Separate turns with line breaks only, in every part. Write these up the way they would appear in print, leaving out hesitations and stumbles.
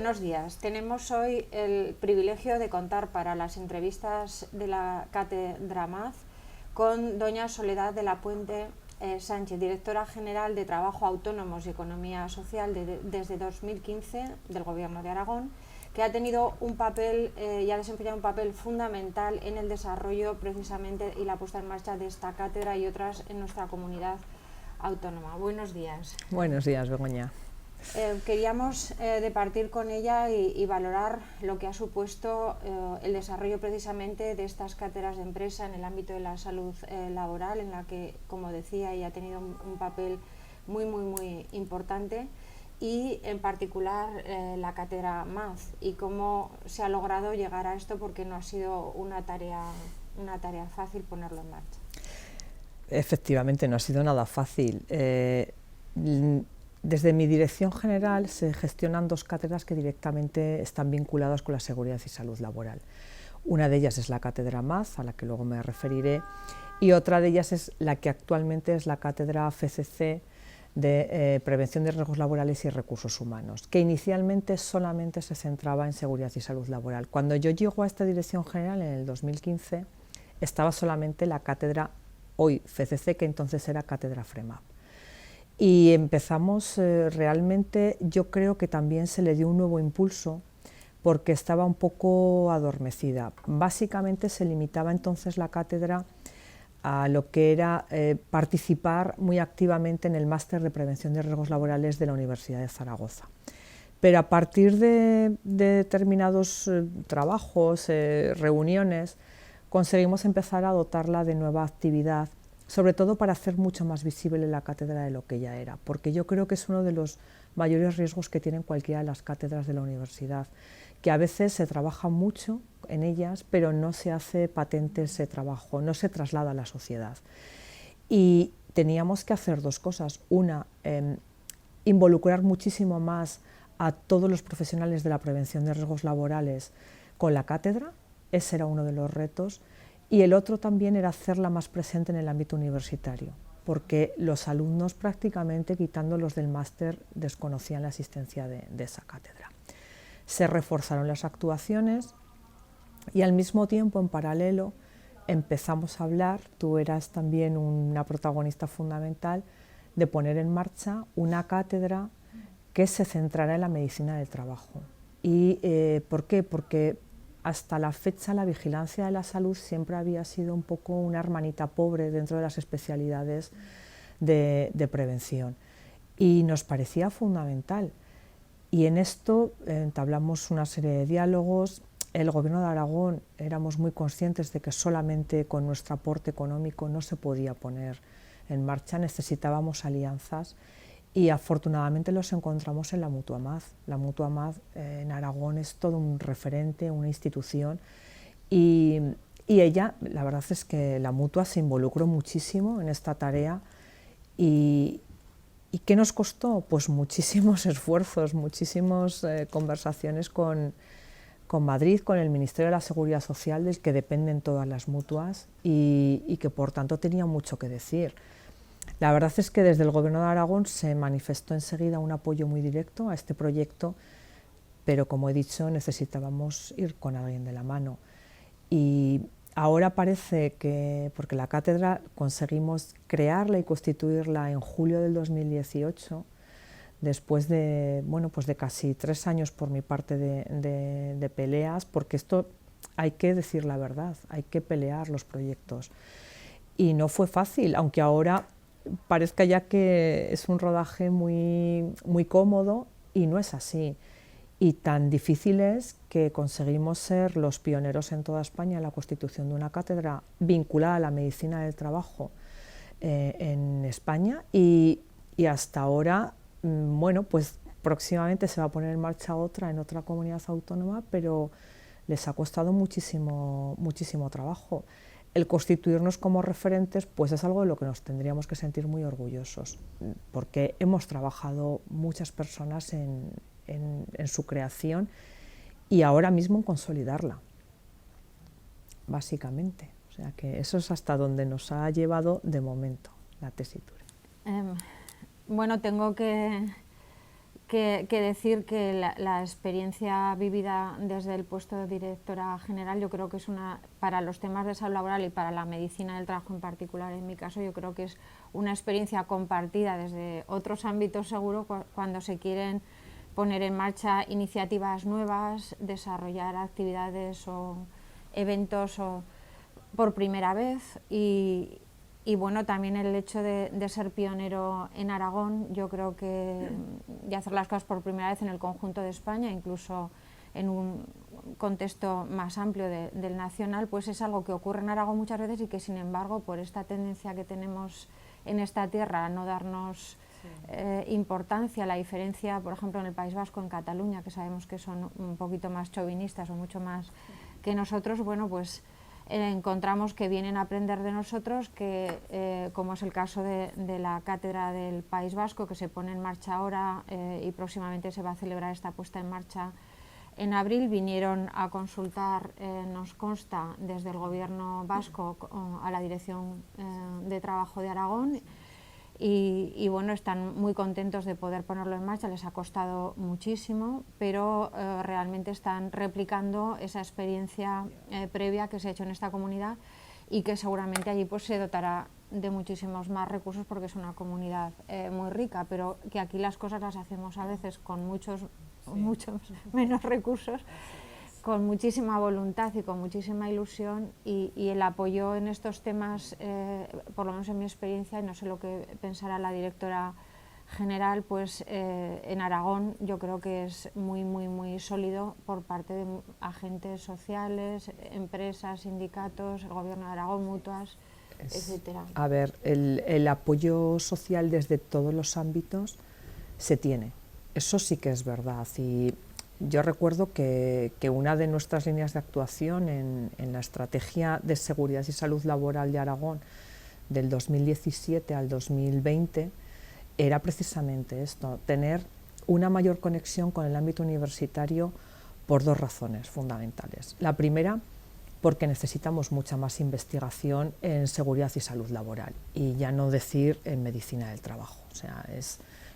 Buenos días. Tenemos hoy el privilegio de contar para las entrevistas de la Cátedra MAZ con doña Soledad de la Puente Sánchez, directora general de Trabajo, Autónomos y Economía Social desde 2015 del Gobierno de Aragón, que ha tenido un papel y ha desempeñado un papel fundamental en el desarrollo precisamente y la puesta en marcha de esta cátedra y otras en nuestra comunidad autónoma. Buenos días.
Buenos días, Begoña.
Queríamos departir con ella y valorar lo que ha supuesto el desarrollo precisamente de estas cátedras de empresa en el ámbito de la salud laboral, en la que, como decía, ella ha tenido un papel muy importante, y en particular la cátedra MAZ, y cómo se ha logrado llegar a esto, porque no ha sido una tarea fácil ponerlo en marcha.
Efectivamente, no ha sido nada fácil. Desde mi dirección general se gestionan dos cátedras que directamente están vinculadas con la seguridad y salud laboral. Una de ellas es la cátedra MAZ, a la que luego me referiré, y otra de ellas es la que actualmente es la cátedra FCC de Prevención de Riesgos Laborales y Recursos Humanos, que inicialmente solamente se centraba en seguridad y salud laboral. Cuando yo llego a esta dirección general en el 2015, estaba solamente la cátedra, hoy FCC, que entonces era cátedra FREMAP. Y empezamos realmente, yo creo que también se le dio un nuevo impulso porque estaba un poco adormecida. Básicamente se limitaba entonces la cátedra a lo que era participar muy activamente en el máster de prevención de riesgos laborales de la Universidad de Zaragoza. Pero a partir de determinados trabajos, reuniones, conseguimos empezar a dotarla de nueva actividad, sobre todo para hacer mucho más visible la cátedra de lo que ya era, porque yo creo que es uno de los mayores riesgos que tienen cualquiera de las cátedras de la universidad, que a veces se trabaja mucho en ellas, pero no se hace patente ese trabajo, no se traslada a la sociedad. Y teníamos que hacer dos cosas: una, involucrar muchísimo más a todos los profesionales de la prevención de riesgos laborales con la cátedra, ese era uno de los retos, y el otro también era hacerla más presente en el ámbito universitario, porque los alumnos prácticamente, quitando los del máster, desconocían la existencia de esa cátedra. Se reforzaron las actuaciones y al mismo tiempo, en paralelo, empezamos a hablar, tú eras también una protagonista fundamental, de poner en marcha una cátedra que se centrara en la medicina del trabajo. ¿Y por qué? Porque hasta la fecha la vigilancia de la salud siempre había sido un poco una hermanita pobre dentro de las especialidades de prevención, y nos parecía fundamental. Y en esto entablamos una serie de diálogos. El Gobierno de Aragón éramos muy conscientes de que solamente con nuestro aporte económico no se podía poner en marcha, necesitábamos alianzas, y afortunadamente los encontramos en la Mutua MAZ. La Mutua MAZ en Aragón es todo un referente, una institución, y ella, la verdad es que la Mutua se involucró muchísimo en esta tarea. ¿Y qué nos costó? Pues muchísimos esfuerzos, muchísimas conversaciones con Madrid, con el Ministerio de la Seguridad Social, del que dependen todas las mutuas, y que por tanto tenía mucho que decir. La verdad es que desde el Gobierno de Aragón se manifestó enseguida un apoyo muy directo a este proyecto, pero como he dicho, necesitábamos ir con alguien de la mano. Y ahora parece que, porque la cátedra conseguimos crearla y constituirla en julio del 2018, después de, bueno, pues de casi 3 años por mi parte de peleas, porque esto hay que decir la verdad, hay que pelear los proyectos. Y no fue fácil, aunque ahora parezca ya que es un rodaje muy cómodo, y no es así. Y tan difícil es que conseguimos ser los pioneros en toda España en la constitución de una cátedra vinculada a la medicina del trabajo en España, y hasta ahora, bueno, pues próximamente se va a poner en marcha otra en otra comunidad autónoma, pero les ha costado muchísimo trabajo. El constituirnos como referentes, pues es algo de lo que nos tendríamos que sentir muy orgullosos, porque hemos trabajado muchas personas en su creación, y ahora mismo en consolidarla, básicamente. O sea que eso es hasta donde nos ha llevado de momento la tesitura.
Bueno, tengo que que decir que la experiencia vivida desde el puesto de directora general, yo creo que es para los temas de salud laboral y para la medicina del trabajo en particular, en mi caso, yo creo que es una experiencia compartida desde otros ámbitos seguro cuando se quieren poner en marcha iniciativas nuevas, desarrollar actividades o eventos por primera vez y bueno, también el hecho de ser pionero en Aragón, yo creo que de hacer las cosas por primera vez en el conjunto de España, incluso en un contexto más amplio del nacional, pues es algo que ocurre en Aragón muchas veces y que sin embargo por esta tendencia que tenemos en esta tierra a no darnos importancia, la diferencia por ejemplo en el País Vasco, en Cataluña, que sabemos que son un poquito más chauvinistas o mucho más que nosotros, bueno pues encontramos que vienen a aprender de nosotros, que como es el caso de la Cátedra del País Vasco, que se pone en marcha ahora y próximamente se va a celebrar esta puesta en marcha en abril, vinieron a consultar, nos consta, desde el Gobierno vasco a la Dirección de Trabajo de Aragón y bueno, están muy contentos de poder ponerlo en marcha, les ha costado muchísimo, pero realmente están replicando esa experiencia previa que se ha hecho en esta comunidad y que seguramente allí pues se dotará de muchísimos más recursos porque es una comunidad muy rica, pero que aquí las cosas las hacemos a veces con muchos menos recursos, con muchísima voluntad y con muchísima ilusión y el apoyo en estos temas, por lo menos en mi experiencia, y no sé lo que pensará la directora general, pues en Aragón yo creo que es muy sólido por parte de agentes sociales, empresas, sindicatos, el Gobierno de Aragón, mutuas, etcétera.
A ver, el apoyo social desde todos los ámbitos se tiene, eso sí que es verdad. Y yo recuerdo que una de nuestras líneas de actuación en la Estrategia de Seguridad y Salud Laboral de Aragón del 2017 al 2020 era precisamente esto, tener una mayor conexión con el ámbito universitario por dos razones fundamentales. La primera, porque necesitamos mucha más investigación en seguridad y salud laboral, y ya no decir en medicina del trabajo. O sea,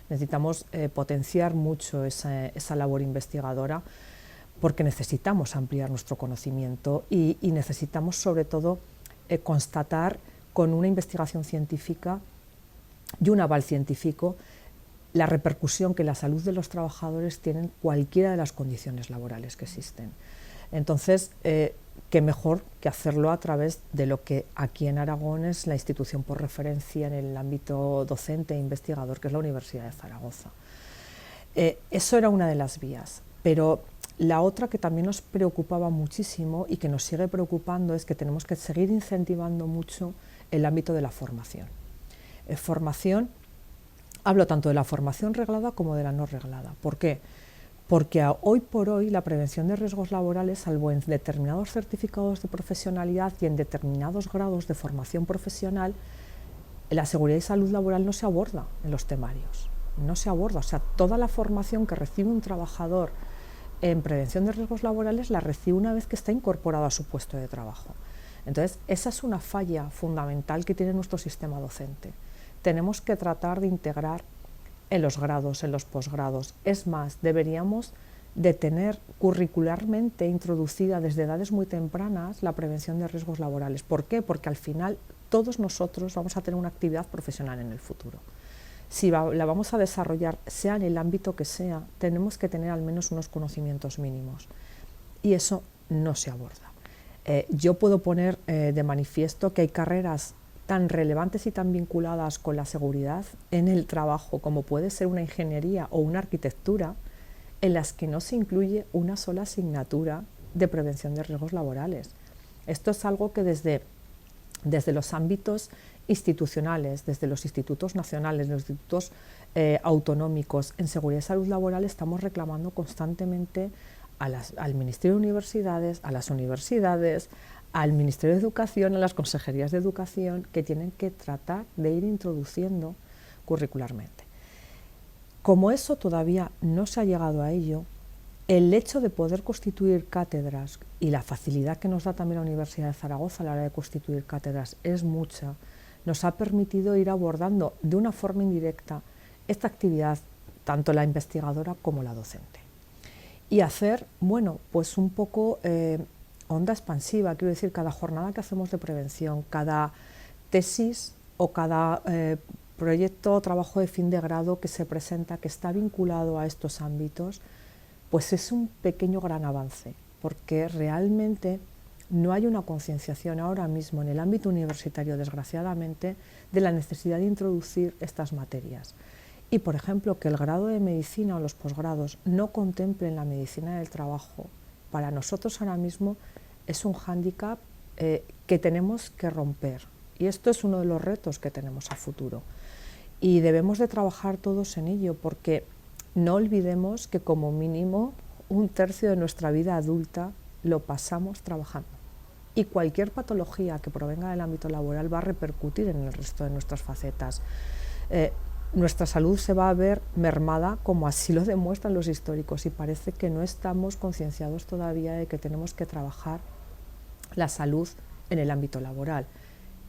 necesitamos potenciar mucho esa labor investigadora porque necesitamos ampliar nuestro conocimiento y necesitamos sobre todo constatar con una investigación científica y un aval científico la repercusión que la salud de los trabajadores tiene en cualquiera de las condiciones laborales que existen. Entonces, qué mejor que hacerlo a través de lo que aquí en Aragón es la institución por referencia en el ámbito docente e investigador, que es la Universidad de Zaragoza. Eso era una de las vías, pero la otra que también nos preocupaba muchísimo y que nos sigue preocupando es que tenemos que seguir incentivando mucho el ámbito de la formación. Formación, hablo tanto de la formación reglada como de la no reglada. ¿Por qué? Porque hoy por hoy la prevención de riesgos laborales, salvo en determinados certificados de profesionalidad y en determinados grados de formación profesional, la seguridad y salud laboral no se aborda en los temarios, no se aborda. O sea, toda la formación que recibe un trabajador en prevención de riesgos laborales la recibe una vez que está incorporado a su puesto de trabajo. Entonces, esa es una falla fundamental que tiene nuestro sistema docente. Tenemos que tratar de integrar en los grados, en los posgrados. Es más, deberíamos de tener curricularmente introducida desde edades muy tempranas la prevención de riesgos laborales. ¿Por qué? Porque al final todos nosotros vamos a tener una actividad profesional en el futuro. Si la vamos a desarrollar, sea en el ámbito que sea, tenemos que tener al menos unos conocimientos mínimos. Y eso no se aborda. Yo puedo poner de manifiesto que hay carreras tan relevantes y tan vinculadas con la seguridad en el trabajo como puede ser una ingeniería o una arquitectura, en las que no se incluye una sola asignatura de prevención de riesgos laborales. Esto es algo que desde los ámbitos institucionales, desde los institutos nacionales, los institutos autonómicos en seguridad y salud laboral, estamos reclamando constantemente al Ministerio de Universidades, a las universidades, al Ministerio de Educación, a las consejerías de educación, que tienen que tratar de ir introduciendo curricularmente. Como eso todavía no se ha llegado a ello, el hecho de poder constituir cátedras y la facilidad que nos da también la Universidad de Zaragoza a la hora de constituir cátedras es mucha, nos ha permitido ir abordando de una forma indirecta esta actividad tanto la investigadora como la docente. Y hacer, bueno, pues un poco onda expansiva, quiero decir, cada jornada que hacemos de prevención, cada tesis o cada proyecto o trabajo de fin de grado que se presenta, que está vinculado a estos ámbitos, pues es un pequeño gran avance, porque realmente no hay una concienciación ahora mismo en el ámbito universitario, desgraciadamente, de la necesidad de introducir estas materias. Y, por ejemplo, que el grado de medicina o los posgrados no contemplen la medicina del trabajo, para nosotros ahora mismo es un hándicap que tenemos que romper. Y esto es uno de los retos que tenemos a futuro. Y debemos de trabajar todos en ello, porque no olvidemos que como mínimo 1/3 de nuestra vida adulta lo pasamos trabajando. Y cualquier patología que provenga del ámbito laboral va a repercutir en el resto de nuestras facetas. Nuestra salud se va a ver mermada, como así lo demuestran los históricos, y parece que no estamos concienciados todavía de que tenemos que trabajar la salud en el ámbito laboral.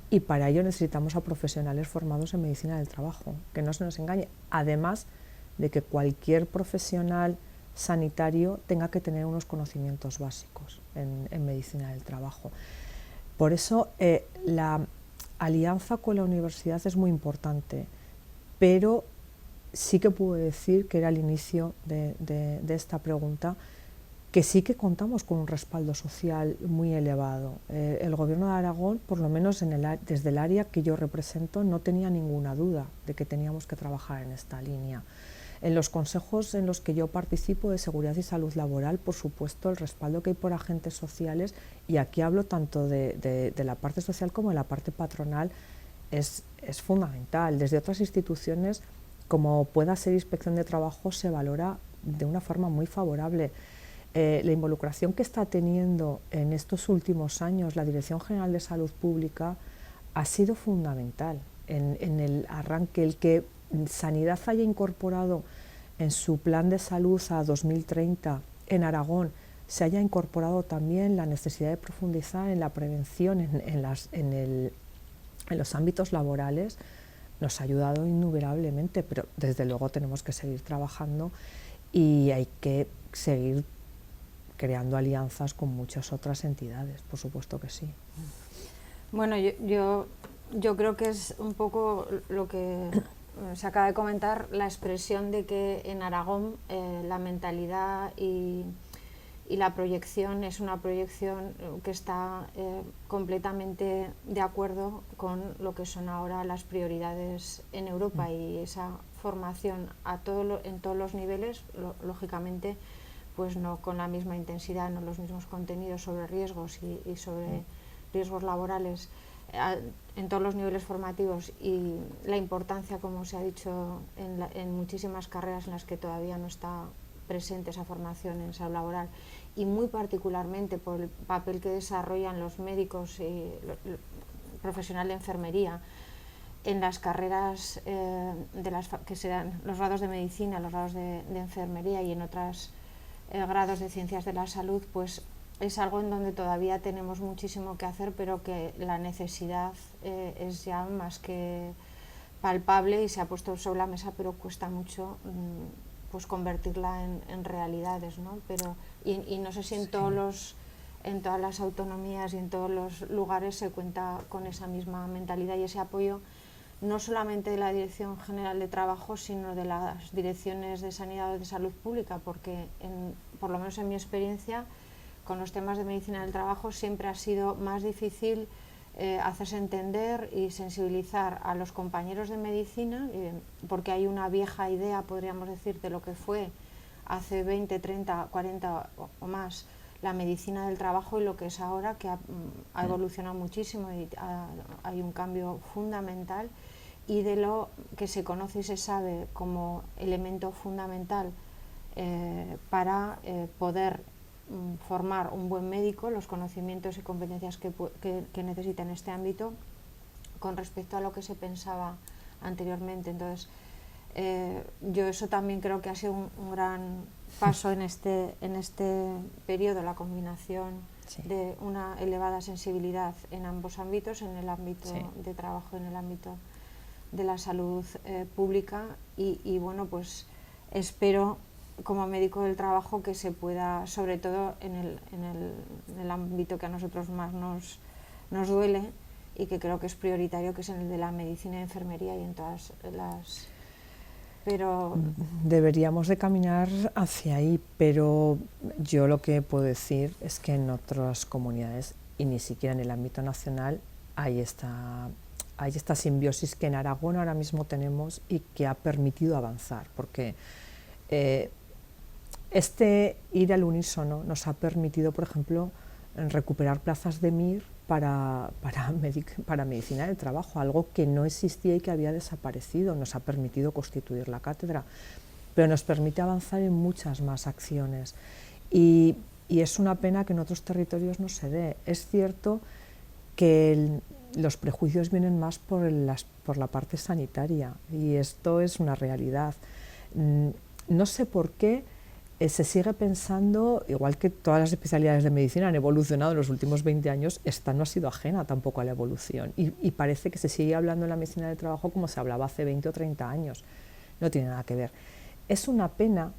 Y para ello necesitamos a profesionales formados en medicina del trabajo, que no se nos engañe, además de que cualquier profesional sanitario tenga que tener unos conocimientos básicos en medicina del trabajo. Por eso la alianza con la universidad es muy importante, pero sí que puedo decir que era el inicio de esta pregunta, que sí que contamos con un respaldo social muy elevado. El Gobierno de Aragón, por lo menos desde el área que yo represento, no tenía ninguna duda de que teníamos que trabajar en esta línea. En los consejos en los que yo participo de seguridad y salud laboral, por supuesto, el respaldo que hay por agentes sociales, y aquí hablo tanto de la parte social como de la parte patronal, es fundamental. Desde otras instituciones, como pueda ser Inspección de Trabajo, se valora de una forma muy favorable. La involucración que está teniendo en estos últimos años la Dirección General de Salud Pública ha sido fundamental en el arranque. El que Sanidad haya incorporado en su plan de salud a 2030 en Aragón, se haya incorporado también la necesidad de profundizar en la prevención en los ámbitos laborales, nos ha ayudado innumeravelmente, pero desde luego tenemos que seguir trabajando y hay que seguir creando alianzas con muchas otras entidades, por supuesto que sí.
Bueno, yo creo que es un poco lo que se acaba de comentar, la expresión de que en Aragón la mentalidad y la proyección es una proyección que está completamente de acuerdo con lo que son ahora las prioridades en Europa, y esa formación en todos los niveles, lógicamente, pues no con la misma intensidad, no los mismos contenidos sobre riesgos y sobre riesgos laborales en todos los niveles formativos, y la importancia, como se ha dicho, en muchísimas carreras en las que todavía no está presente esa formación en salud laboral, y muy particularmente por el papel que desarrollan los médicos y el profesional de enfermería en las carreras que serán los grados de medicina, los grados de enfermería y en otros grados de ciencias de la salud, pues es algo en donde todavía tenemos muchísimo que hacer, pero que la necesidad es ya más que palpable y se ha puesto sobre la mesa, pero cuesta mucho pues convertirla en realidades, ¿no? Pero y no sé si en todas las autonomías y en todos los lugares se cuenta con esa misma mentalidad y ese apoyo, no solamente de la Dirección General de Trabajo, sino de las direcciones de sanidad o de salud pública, porque por lo menos en mi experiencia con los temas de medicina del trabajo siempre ha sido más difícil hacerse entender y sensibilizar a los compañeros de medicina, porque hay una vieja idea, podríamos decir, de lo que fue hace 20, 30, 40 o más la medicina del trabajo y lo que es ahora, que ha evolucionado muchísimo y hay un cambio fundamental, y de lo que se conoce y se sabe como elemento fundamental para poder formar un buen médico, los conocimientos y competencias que necesita en este ámbito con respecto a lo que se pensaba anteriormente. Entonces, yo eso también creo que ha sido un gran paso en este periodo, la combinación de una elevada sensibilidad en ambos ámbitos, en el ámbito de trabajo, en el ámbito de la salud pública, y bueno, pues espero como médico del trabajo que se pueda, sobre todo en el ámbito que a nosotros más nos duele y que creo que es prioritario, que es en el de la medicina y enfermería y en todas las... Pero
deberíamos de caminar hacia ahí, pero yo lo que puedo decir es que en otras comunidades y ni siquiera en el ámbito nacional hay esta simbiosis que en Aragón ahora mismo tenemos y que ha permitido avanzar, porque este ir al unísono nos ha permitido, por ejemplo, recuperar plazas de MIR para medicina del trabajo, algo que no existía y que había desaparecido. Nos ha permitido constituir la cátedra, pero nos permite avanzar en muchas más acciones. Y es una pena que en otros territorios no se dé. Es cierto que los prejuicios vienen más por la parte sanitaria, y esto es una realidad. No sé por qué se sigue pensando, igual que todas las especialidades de medicina han evolucionado en los últimos 20 años, esta no ha sido ajena tampoco a la evolución, y parece que se sigue hablando en la medicina del trabajo como se hablaba hace 20 o 30 años. No tiene nada que ver. Es una pena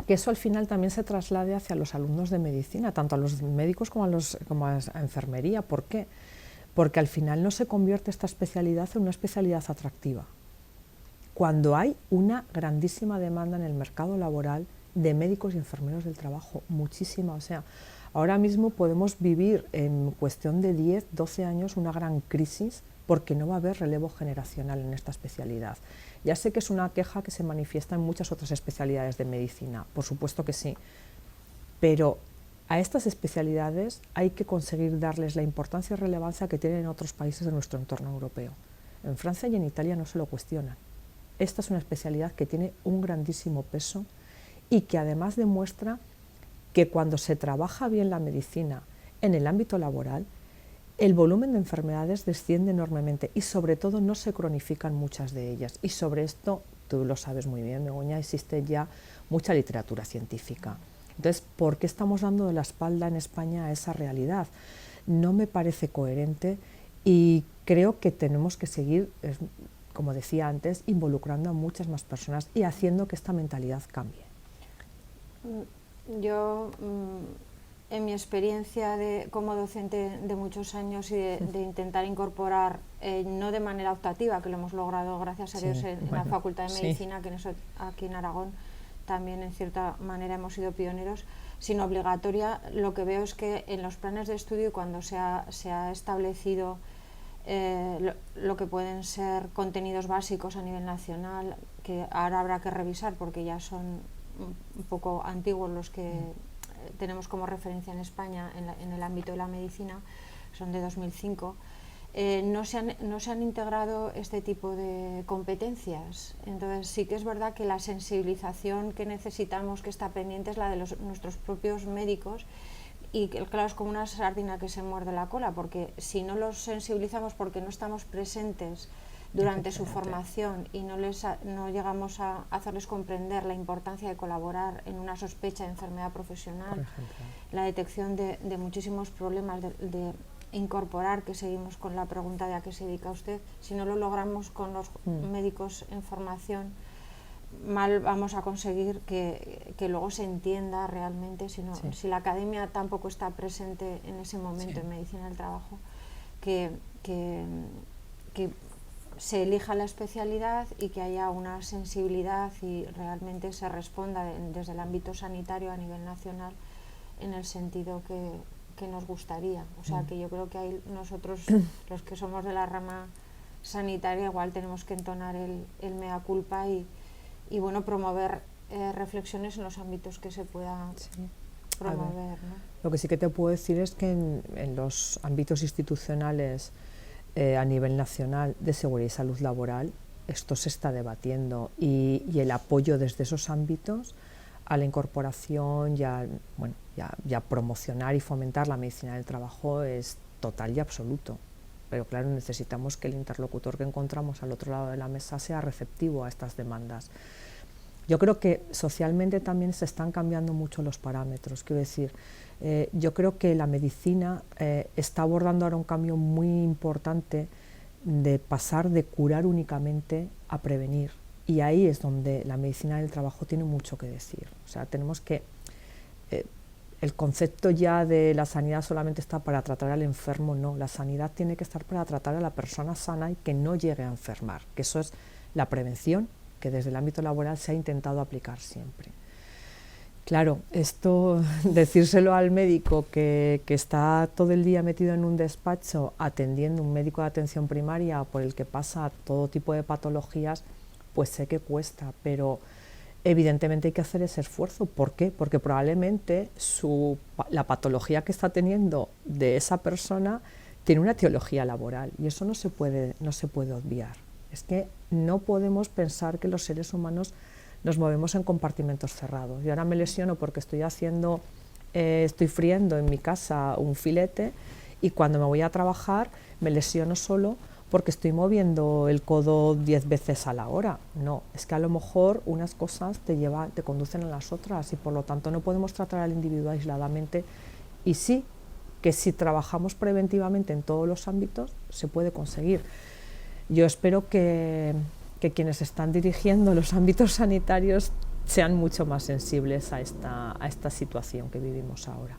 que eso al final también se traslade hacia los alumnos de medicina, tanto a los médicos como a la enfermería. ¿Por qué? Porque al final no se convierte esta especialidad en una especialidad atractiva, cuando hay una grandísima demanda en el mercado laboral de médicos y enfermeros del trabajo, muchísima. O sea, ahora mismo podemos vivir en cuestión de 10, 12 años una gran crisis porque no va a haber relevo generacional en esta especialidad. Ya sé que es una queja que se manifiesta en muchas otras especialidades de medicina, por supuesto que sí, pero a estas especialidades hay que conseguir darles la importancia y relevancia que tienen en otros países de nuestro entorno europeo. En Francia y en Italia no se lo cuestionan. Esta es una especialidad que tiene un grandísimo peso y que además demuestra que cuando se trabaja bien la medicina en el ámbito laboral, el volumen de enfermedades desciende enormemente y sobre todo no se cronifican muchas de ellas. Y sobre esto, tú lo sabes muy bien, Begoña, existe ya mucha literatura científica. Entonces, ¿por qué estamos dando de la espalda en España a esa realidad? No me parece coherente y creo que tenemos que seguir, como decía antes, involucrando a muchas más personas y haciendo que esta mentalidad cambie.
Yo, en mi experiencia como docente de muchos años y de intentar incorporar, no de manera optativa, que lo hemos logrado gracias a Dios en la Facultad de Medicina, que aquí en Aragón también en cierta manera hemos sido pioneros, sino obligatoria, lo que veo es que en los planes de estudio, cuando se ha establecido lo que pueden ser contenidos básicos a nivel nacional, que ahora habrá que revisar porque ya son un poco antiguos los que tenemos como referencia en España en el ámbito de la medicina, son de 2005, no se han integrado este tipo de competencias. Entonces sí que es verdad que la sensibilización que necesitamos, que está pendiente, es la de nuestros propios médicos, y claro, es como una sardina que se muerde la cola, porque si no los sensibilizamos porque no estamos presentes durante su formación y no llegamos a hacerles comprender la importancia de colaborar en una sospecha de enfermedad profesional, la detección de muchísimos problemas, de incorporar, que seguimos con la pregunta de a qué se dedica usted, si no lo logramos con los médicos en formación, mal vamos a conseguir que luego se entienda realmente, si la academia tampoco está presente en ese momento en medicina del trabajo, que se elija la especialidad y que haya una sensibilidad y realmente se responda desde el ámbito sanitario a nivel nacional en el sentido que nos gustaría. O sea, que yo creo que nosotros, los que somos de la rama sanitaria, igual tenemos que entonar el mea culpa y bueno, promover reflexiones en los ámbitos que se pueda promover, ¿no?
Lo que sí que te puedo decir es que en los ámbitos institucionales a nivel nacional de seguridad y salud laboral, esto se está debatiendo y el apoyo desde esos ámbitos a la incorporación y a promocionar y fomentar la medicina del trabajo es total y absoluto. Pero claro, necesitamos que el interlocutor que encontramos al otro lado de la mesa sea receptivo a estas demandas. Yo creo que socialmente también se están cambiando mucho los parámetros. Quiero decir, yo creo que la medicina está abordando ahora un cambio muy importante de pasar de curar únicamente a prevenir. Y ahí es donde la medicina del trabajo tiene mucho que decir. O sea, tenemos que... el concepto ya de la sanidad solamente está para tratar al enfermo, no. La sanidad tiene que estar para tratar a la persona sana y que no llegue a enfermar, que eso es la prevención que desde el ámbito laboral se ha intentado aplicar siempre. Claro, esto, decírselo al médico que está todo el día metido en un despacho atendiendo, un médico de atención primaria por el que pasa todo tipo de patologías, pues sé que cuesta, pero evidentemente hay que hacer ese esfuerzo. ¿Por qué? Porque probablemente la patología que está teniendo de esa persona tiene una etiología laboral y eso no se puede obviar. Es que no podemos pensar que los seres humanos nos movemos en compartimentos cerrados. Yo ahora me lesiono porque estoy friendo en mi casa un filete y cuando me voy a trabajar me lesiono solo porque estoy moviendo el codo 10 veces a la hora. No, es que a lo mejor unas cosas te conducen a las otras y por lo tanto no podemos tratar al individuo aisladamente, y sí que si trabajamos preventivamente en todos los ámbitos se puede conseguir. Yo espero que quienes están dirigiendo los ámbitos sanitarios sean mucho más sensibles a esta situación que vivimos ahora.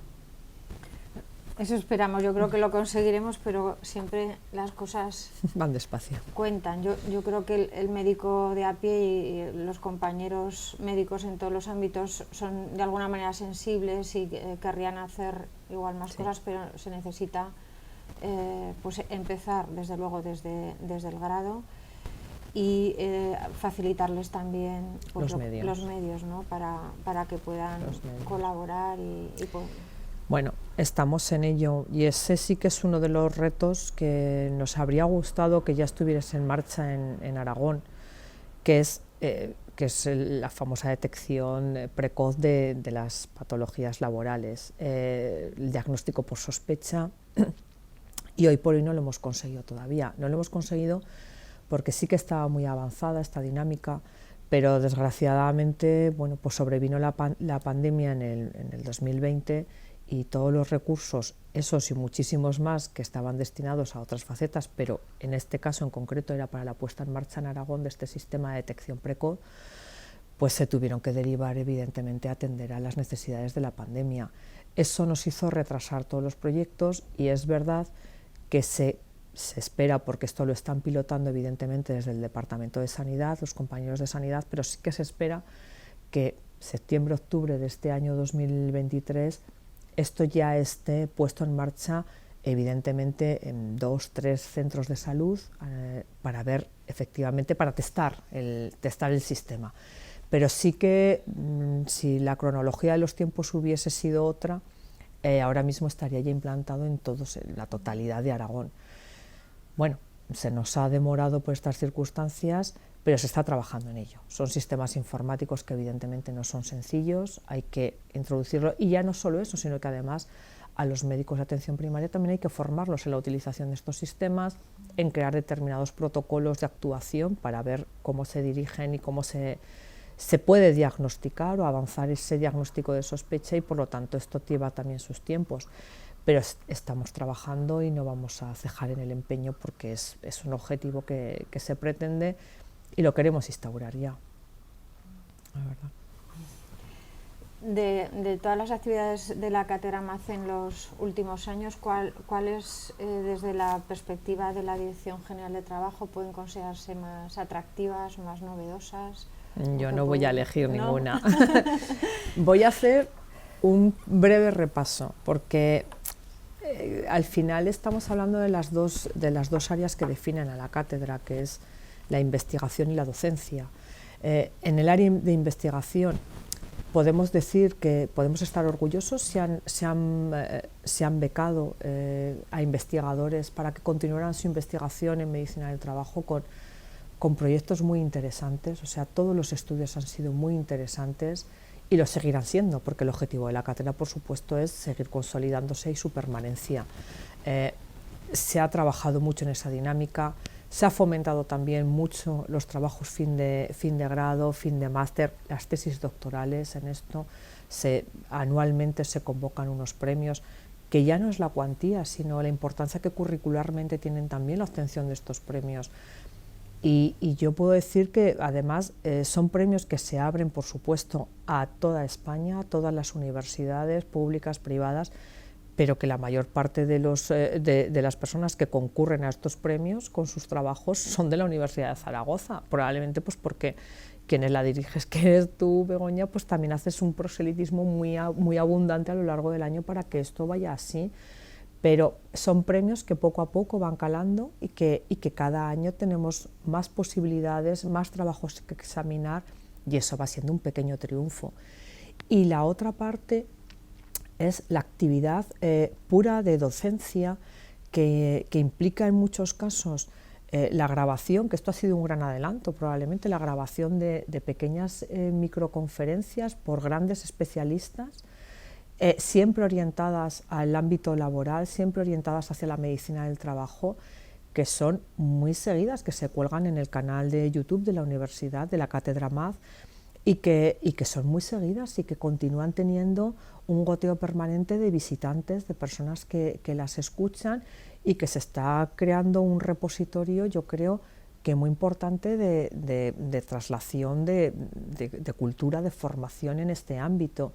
Eso esperamos, yo creo que lo conseguiremos, pero siempre las cosas
van despacio.
Cuentan. Yo creo que el médico de a pie y los compañeros médicos en todos los ámbitos son de alguna manera sensibles y querrían hacer igual más cosas, pero se necesita pues empezar desde luego desde el grado y facilitarles también pues, los medios, ¿no? para que puedan colaborar y
Bueno, estamos en ello y ese sí que es uno de los retos que nos habría gustado que ya estuviese en marcha en Aragón, que es la famosa detección precoz de las patologías laborales, el diagnóstico por sospecha, y hoy por hoy no lo hemos conseguido todavía. No lo hemos conseguido porque sí que estaba muy avanzada esta dinámica, pero desgraciadamente bueno, pues sobrevino la pandemia en el 2020 y todos los recursos, esos y muchísimos más que estaban destinados a otras facetas, pero en este caso en concreto era para la puesta en marcha en Aragón de este sistema de detección precoz, pues se tuvieron que derivar evidentemente a atender a las necesidades de la pandemia. Eso nos hizo retrasar todos los proyectos y es verdad que se espera, porque esto lo están pilotando evidentemente desde el Departamento de Sanidad, los compañeros de Sanidad, pero sí que se espera que septiembre-octubre de este año 2023 esto ya esté puesto en marcha evidentemente en 2 o 3 centros de salud para ver efectivamente, para testar el sistema. Pero sí que si la cronología de los tiempos hubiese sido otra, ahora mismo estaría ya implantado en la totalidad de Aragón. Bueno, se nos ha demorado por estas circunstancias, pero se está trabajando en ello. Son sistemas informáticos que evidentemente no son sencillos, hay que introducirlo, y ya no solo eso, sino que además a los médicos de atención primaria también hay que formarlos en la utilización de estos sistemas, en crear determinados protocolos de actuación para ver cómo se dirigen y cómo se puede diagnosticar o avanzar ese diagnóstico de sospecha, y por lo tanto esto lleva también sus tiempos. Pero estamos trabajando y no vamos a cejar en el empeño porque es un objetivo que se pretende y lo queremos instaurar ya, la
verdad. De todas las actividades de la Cátedra MAZ en los últimos años, ¿cuáles desde la perspectiva de la Dirección General de Trabajo pueden considerarse más atractivas, más novedosas?
Yo no voy a elegir ninguna. Voy a hacer un breve repaso porque al final estamos hablando de las dos áreas que definen a la cátedra, que es la investigación y la docencia. En el área de investigación podemos decir que podemos estar orgullosos se han becado a investigadores para que continuaran su investigación en medicina del trabajo con proyectos muy interesantes. O sea, todos los estudios han sido muy interesantes y lo seguirán siendo, porque el objetivo de la cátedra, por supuesto, es seguir consolidándose y su permanencia. Se ha trabajado mucho en esa dinámica, se ha fomentado también mucho los trabajos fin de grado, fin de máster, las tesis doctorales en esto. Anualmente se convocan unos premios, que ya no es la cuantía, sino la importancia que curricularmente tienen también la obtención de estos premios. Y yo puedo decir que además son premios que se abren, por supuesto, a toda España, a todas las universidades públicas, privadas, pero que la mayor parte de las personas que concurren a estos premios con sus trabajos son de la Universidad de Zaragoza, probablemente pues porque quienes la diriges, que eres tú, Begoña, pues también haces un proselitismo muy abundante a lo largo del año para que esto vaya así. Pero son premios que poco a poco van calando y que cada año tenemos más posibilidades, más trabajos que examinar, y eso va siendo un pequeño triunfo. Y la otra parte es la actividad pura de docencia que implica en muchos casos la grabación, que esto ha sido un gran adelanto probablemente, la grabación de pequeñas microconferencias por grandes especialistas, siempre orientadas al ámbito laboral, siempre orientadas hacia la medicina del trabajo, que son muy seguidas, que se cuelgan en el canal de YouTube de la universidad, de la Cátedra MAZ, y que son muy seguidas y que continúan teniendo un goteo permanente de visitantes, de personas que las escuchan, y que se está creando un repositorio, yo creo, que muy importante de traslación de cultura, de formación en este ámbito.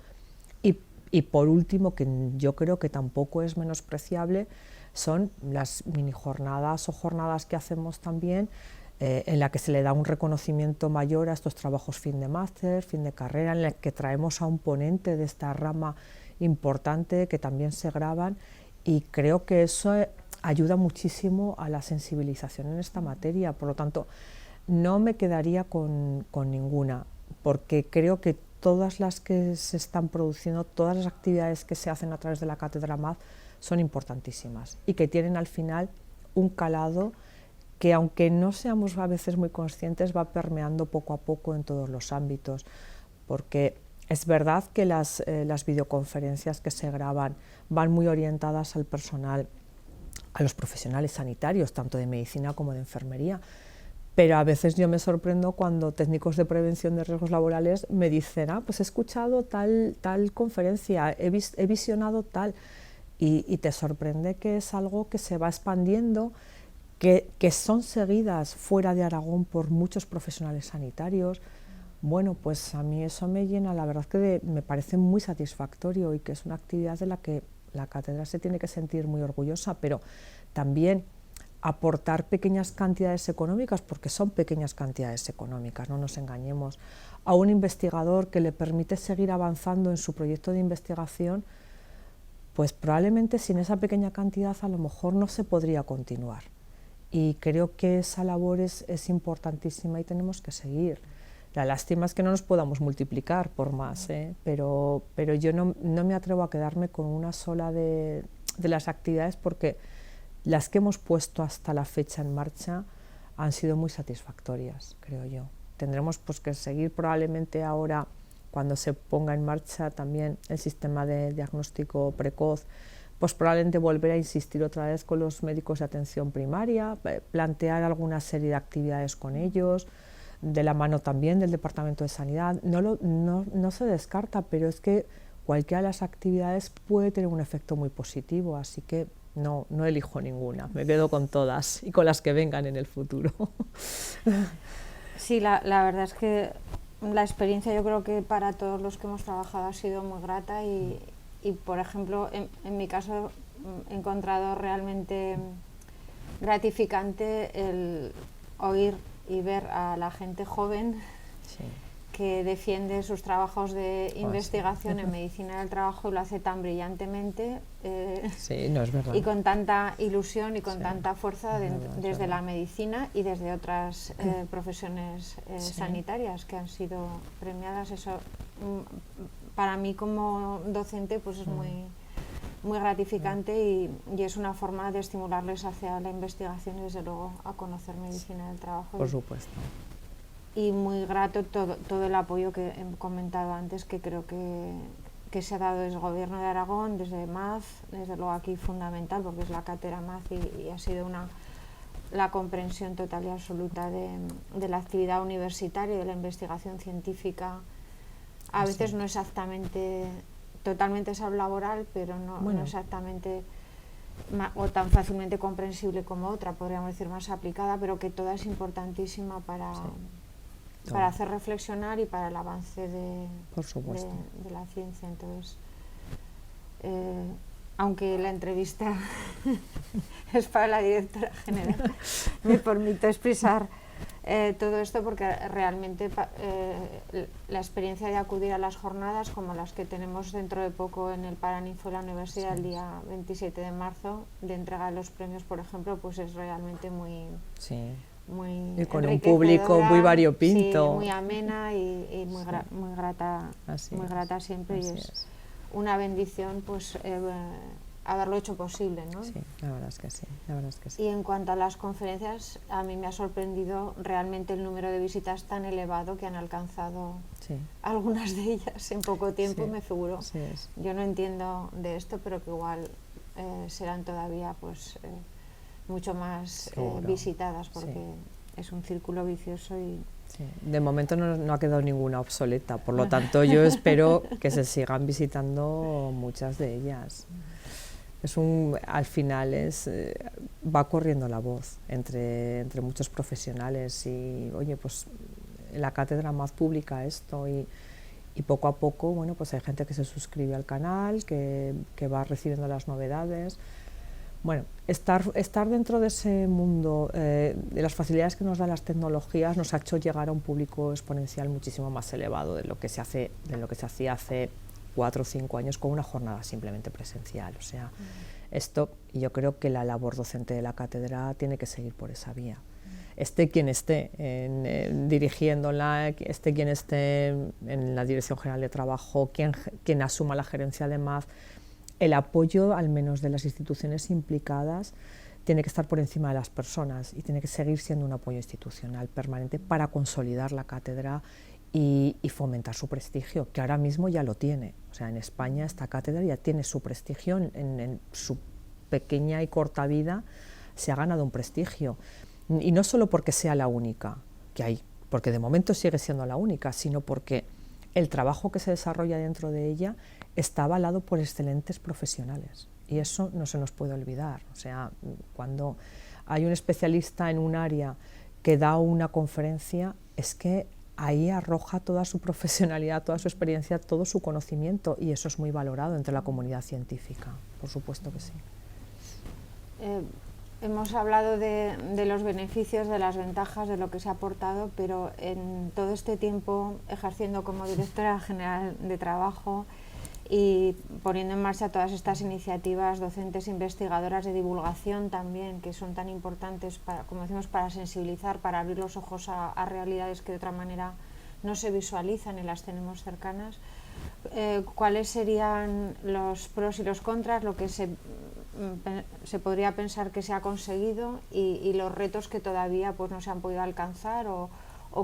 Y por último, que yo creo que tampoco es menospreciable, son las mini jornadas o jornadas que hacemos también, en la que se le da un reconocimiento mayor a estos trabajos fin de máster, fin de carrera, en la que traemos a un ponente de esta rama importante, que también se graban, y creo que eso ayuda muchísimo a la sensibilización en esta materia. Por lo tanto, no me quedaría con ninguna, porque creo que todas las que se están produciendo, todas las actividades que se hacen a través de la Cátedra MAZ son importantísimas y que tienen al final un calado que, aunque no seamos a veces muy conscientes, va permeando poco a poco en todos los ámbitos, porque es verdad que las videoconferencias que se graban van muy orientadas al personal, a los profesionales sanitarios, tanto de medicina como de enfermería, pero a veces yo me sorprendo cuando técnicos de prevención de riesgos laborales me dicen, pues he escuchado tal conferencia, he visionado tal, y te sorprende que es algo que se va expandiendo, que son seguidas fuera de Aragón por muchos profesionales sanitarios. Bueno, pues a mí eso me llena, la verdad que me parece muy satisfactorio, y que es una actividad de la que la cátedra se tiene que sentir muy orgullosa, pero también aportar pequeñas cantidades económicas, porque son pequeñas cantidades económicas, no nos engañemos, a un investigador que le permite seguir avanzando en su proyecto de investigación, pues probablemente sin esa pequeña cantidad a lo mejor no se podría continuar. Y creo que esa labor es importantísima y tenemos que seguir. La lástima es que no nos podamos multiplicar por más, pero yo no me atrevo a quedarme con una sola de las actividades, porque las que hemos puesto hasta la fecha en marcha han sido muy satisfactorias, creo yo. Tendremos pues que seguir probablemente ahora, cuando se ponga en marcha también el sistema de diagnóstico precoz, pues probablemente volver a insistir otra vez con los médicos de atención primaria, plantear alguna serie de actividades con ellos, de la mano también del Departamento de Sanidad. No se descarta, pero es que cualquiera de las actividades puede tener un efecto muy positivo, así que no elijo ninguna, me quedo con todas y con las que vengan en el futuro.
Sí, la verdad es que la experiencia, yo creo que para todos los que hemos trabajado ha sido muy grata, y por ejemplo, en mi caso he encontrado realmente gratificante el oír y ver a la gente joven, sí, que defiende sus trabajos de investigación en medicina del trabajo, y lo hace tan brillantemente,
sí, no es verdad,
y con tanta ilusión y con tanta fuerza desde la medicina y desde otras profesiones sanitarias que han sido premiadas. Eso para mí como docente pues es muy gratificante, y es una forma de estimularles hacia la investigación y desde luego a conocer medicina del trabajo.
Por supuesto.
Y muy grato todo el apoyo que he comentado antes, que creo que se ha dado desde el Gobierno de Aragón, desde MAZ, desde luego aquí fundamental, porque es la cátedra MAZ, y ha sido la comprensión total y absoluta de la actividad universitaria y de la investigación científica. A veces no exactamente, totalmente laboral, pero no exactamente o tan fácilmente comprensible como otra, podríamos decir más aplicada, pero que toda es importantísima para hacer reflexionar y para el avance
por supuesto,
de la ciencia. Entonces, aunque la entrevista es para la directora general, me permito expresar todo esto porque realmente la experiencia de acudir a las jornadas como las que tenemos dentro de poco en el Paraninfo de la Universidad el día 27 de marzo, de entrega de los premios, por ejemplo, pues es realmente muy
y con un público muy variopinto,
muy amena y muy grata siempre.
Así
y es una bendición pues haberlo hecho posible, ¿no?
Sí, la verdad es que sí, la verdad es que sí.
Y en cuanto a las conferencias, a mí me ha sorprendido realmente el número de visitas tan elevado que han alcanzado algunas de ellas en poco tiempo, me figuro. Yo no entiendo de esto, pero que igual serán todavía pues mucho más visitadas, porque es un círculo vicioso y...
Sí. De momento no ha quedado ninguna obsoleta, por lo tanto yo espero que se sigan visitando muchas de ellas. Al final va corriendo la voz entre muchos profesionales y, oye, pues la cátedra más publica esto y poco a poco, bueno, pues hay gente que se suscribe al canal, que va recibiendo las novedades. Bueno, estar dentro de ese mundo, de las facilidades que nos dan las tecnologías, nos ha hecho llegar a un público exponencial muchísimo más elevado de lo que se hacía hace 4 o 5 años con una jornada simplemente presencial. O sea, esto, yo creo que la labor docente de la cátedra tiene que seguir por esa vía. Esté quien esté dirigiéndola, esté quien esté en la Dirección General de Trabajo, quien asuma la gerencia de MAZ, el apoyo, al menos de las instituciones implicadas, tiene que estar por encima de las personas y tiene que seguir siendo un apoyo institucional permanente para consolidar la cátedra y fomentar su prestigio, que ahora mismo ya lo tiene. O sea, en España esta cátedra ya tiene su prestigio, en su pequeña y corta vida se ha ganado un prestigio. Y no solo porque sea la única que hay, porque de momento sigue siendo la única, sino porque el trabajo que se desarrolla dentro de ella está avalado por excelentes profesionales. Y eso no se nos puede olvidar. O sea, cuando hay un especialista en un área que da una conferencia, es que ahí arroja toda su profesionalidad, toda su experiencia, todo su conocimiento, y eso es muy valorado entre la comunidad científica, por supuesto que sí.
Hemos hablado de los beneficios, de las ventajas, de lo que se ha aportado, pero en todo este tiempo ejerciendo como directora general de trabajo y poniendo en marcha todas estas iniciativas docentes investigadoras de divulgación también, que son tan importantes para, como decimos, para sensibilizar, para abrir los ojos a realidades que de otra manera no se visualizan y las tenemos cercanas. ¿Cuáles serían los pros y los contras, lo que se podría pensar que se ha conseguido y los retos que todavía pues no se han podido alcanzar o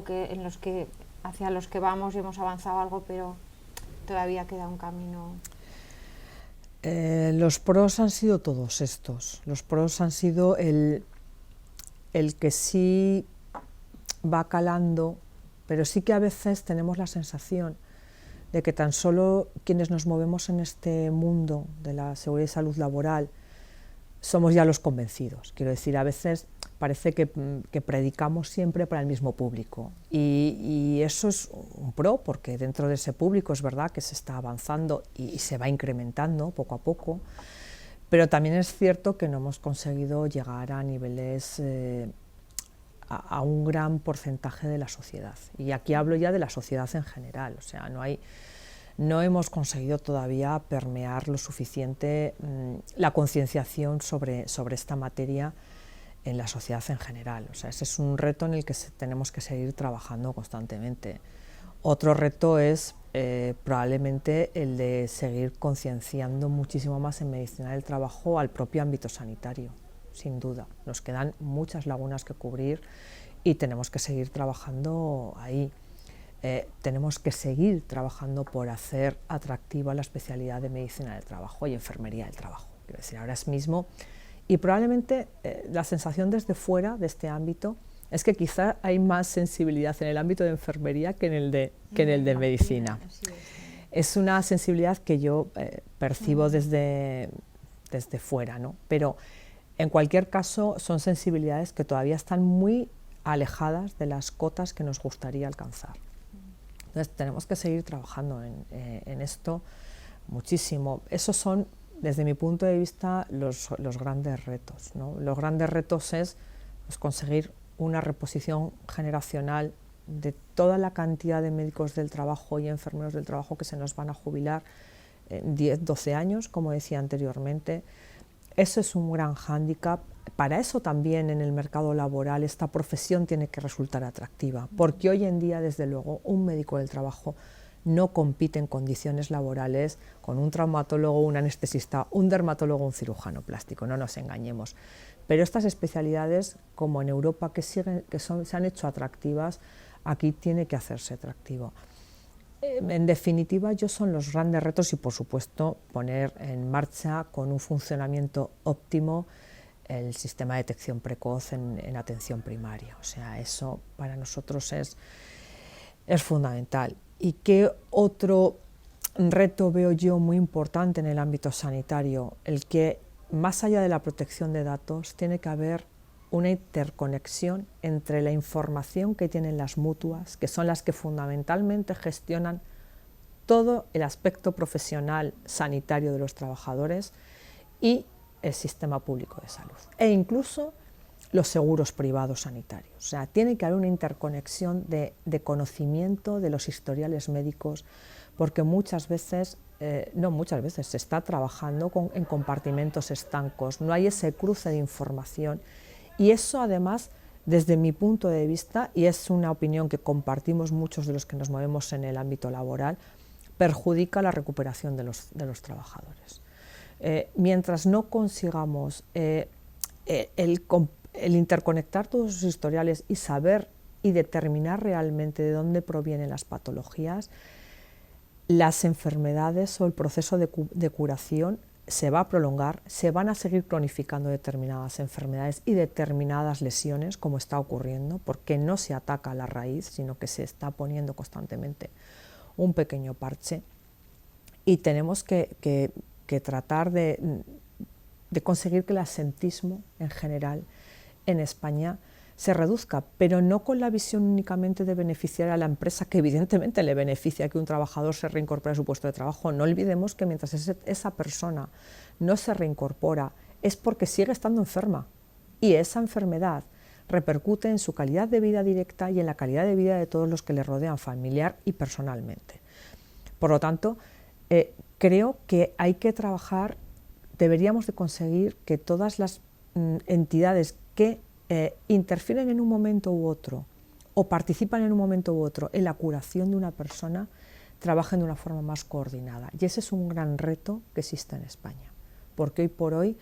que hacia los que vamos y hemos avanzado algo, pero todavía queda un camino?
Los pros han sido todos estos. Los pros han sido el que sí va calando, pero sí que a veces tenemos la sensación de que tan solo quienes nos movemos en este mundo de la seguridad y salud laboral somos ya los convencidos. Quiero decir, a veces parece que predicamos siempre para el mismo público y eso es un pro, porque dentro de ese público es verdad que se está avanzando y se va incrementando poco a poco, pero también es cierto que no hemos conseguido llegar a niveles, a un gran porcentaje de la sociedad, y aquí hablo ya de la sociedad en general. O sea, no hemos conseguido todavía permear lo suficiente la concienciación sobre esta materia en la sociedad en general. O sea, ese es un reto en el que tenemos que seguir trabajando constantemente. Otro reto es probablemente el de seguir concienciando muchísimo más en medicina del trabajo al propio ámbito sanitario, sin duda. Nos quedan muchas lagunas que cubrir y tenemos que seguir trabajando ahí. Tenemos que seguir trabajando por hacer atractiva la especialidad de medicina del trabajo y enfermería del trabajo. Quiero decir, ahora mismo, y probablemente la sensación desde fuera de este ámbito es que quizá hay más sensibilidad en el ámbito de enfermería que en el de medicina. Es una sensibilidad que yo percibo desde desde fuera, ¿no? Pero en cualquier caso son sensibilidades que todavía están muy alejadas de las cotas que nos gustaría alcanzar. Entonces tenemos que seguir trabajando en esto muchísimo. Esos son, desde mi punto de vista, los grandes retos, ¿no? Los grandes retos es pues, conseguir una reposición generacional de toda la cantidad de médicos del trabajo y enfermeros del trabajo que se nos van a jubilar en 10, 12 años, como decía anteriormente. Eso es un gran hándicap. Para eso también en el mercado laboral esta profesión tiene que resultar atractiva, porque hoy en día, desde luego, un médico del trabajo no compite en condiciones laborales con un traumatólogo, un anestesista, un dermatólogo, un cirujano plástico, no nos engañemos. Pero estas especialidades, como en Europa, se han hecho atractivas, aquí tiene que hacerse atractivo. En definitiva, ellos son los grandes retos y, por supuesto, poner en marcha con un funcionamiento óptimo el sistema de detección precoz en atención primaria. O sea, eso para nosotros es fundamental. ¿Y qué otro reto veo yo muy importante en el ámbito sanitario? El que, más allá de la protección de datos, tiene que haber una interconexión entre la información que tienen las mutuas, que son las que fundamentalmente gestionan todo el aspecto profesional sanitario de los trabajadores, y el sistema público de salud, e incluso los seguros privados sanitarios. O sea, tiene que haber una interconexión de conocimiento de los historiales médicos, porque muchas veces, se está trabajando en compartimentos estancos, no hay ese cruce de información, y eso además, desde mi punto de vista, y es una opinión que compartimos muchos de los que nos movemos en el ámbito laboral, perjudica la recuperación de los trabajadores. Mientras no consigamos el interconectar todos esos historiales y saber y determinar realmente de dónde provienen las patologías, las enfermedades o el proceso de curación se va a prolongar, se van a seguir cronificando determinadas enfermedades y determinadas lesiones, como está ocurriendo, porque no se ataca a la raíz, sino que se está poniendo constantemente un pequeño parche, y tenemos que tratar de conseguir que el absentismo en general en España se reduzca, pero no con la visión únicamente de beneficiar a la empresa, que evidentemente le beneficia que un trabajador se reincorpore a su puesto de trabajo. No olvidemos que mientras esa persona no se reincorpora es porque sigue estando enferma, y esa enfermedad repercute en su calidad de vida directa y en la calidad de vida de todos los que le rodean, familiar y personalmente. Por lo tanto, creo que hay que trabajar, deberíamos de conseguir que todas las entidades que interfieren en un momento u otro o participan en un momento u otro en la curación de una persona trabajen de una forma más coordinada. Y ese es un gran reto que existe en España, porque hoy por hoy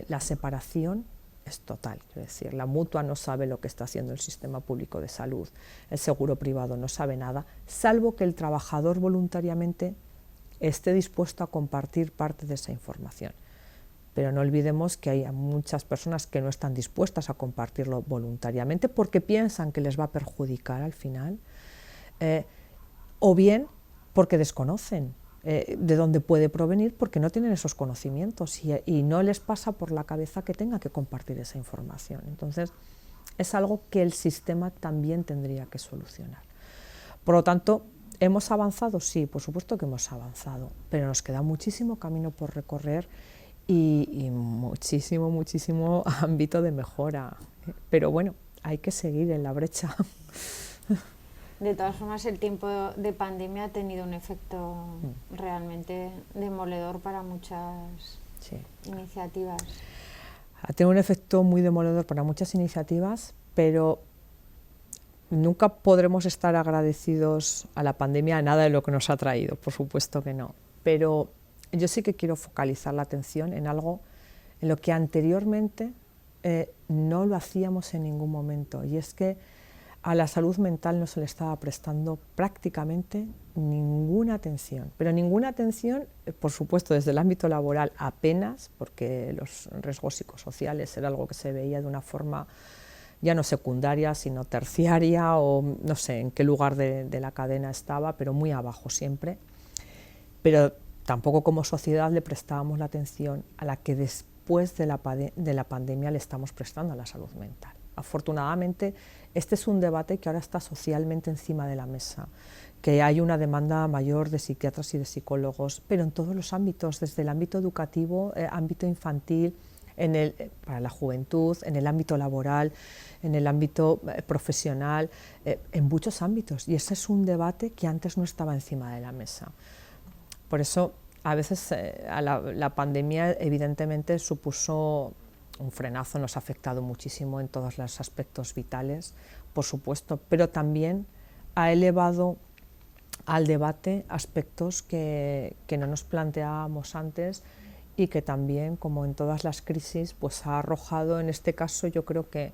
la separación es total. Quiero decir, la mutua no sabe lo que está haciendo el sistema público de salud, el seguro privado no sabe nada, salvo que el trabajador voluntariamente esté dispuesto a compartir parte de esa información. Pero no olvidemos que hay muchas personas que no están dispuestas a compartirlo voluntariamente porque piensan que les va a perjudicar al final, o bien porque desconocen de dónde puede provenir, porque no tienen esos conocimientos y no les pasa por la cabeza que tenga que compartir esa información. Entonces, es algo que el sistema también tendría que solucionar. Por lo tanto, ¿hemos avanzado? Sí, por supuesto que hemos avanzado, pero nos queda muchísimo camino por recorrer y muchísimo ámbito de mejora. Pero bueno, hay que seguir en la brecha.
De todas formas, el tiempo de pandemia ha tenido un efecto realmente demoledor para muchas iniciativas.
Ha tenido un efecto muy demoledor para muchas iniciativas, pero nunca podremos estar agradecidos a la pandemia a nada de lo que nos ha traído, por supuesto que no. Pero yo sí que quiero focalizar la atención en algo en lo que anteriormente no lo hacíamos en ningún momento, y es que a la salud mental no se le estaba prestando prácticamente ninguna atención, pero ninguna atención, por supuesto, desde el ámbito laboral apenas, porque los riesgos psicosociales era algo que se veía de una forma ya no secundaria, sino terciaria, o no sé en qué lugar de la cadena estaba, pero muy abajo siempre. Pero tampoco como sociedad le prestábamos la atención a la que después de la pandemia le estamos prestando a la salud mental. Afortunadamente, este es un debate que ahora está socialmente encima de la mesa, que hay una demanda mayor de psiquiatras y de psicólogos, pero en todos los ámbitos, desde el ámbito educativo, ámbito infantil, para la juventud, en el ámbito laboral, en el ámbito profesional, en muchos ámbitos. Y ese es un debate que antes no estaba encima de la mesa. Por eso, a veces la pandemia evidentemente supuso un frenazo, nos ha afectado muchísimo en todos los aspectos vitales, por supuesto, pero también ha elevado al debate aspectos que no nos planteábamos antes y que también, como en todas las crisis, pues ha arrojado, en este caso yo creo que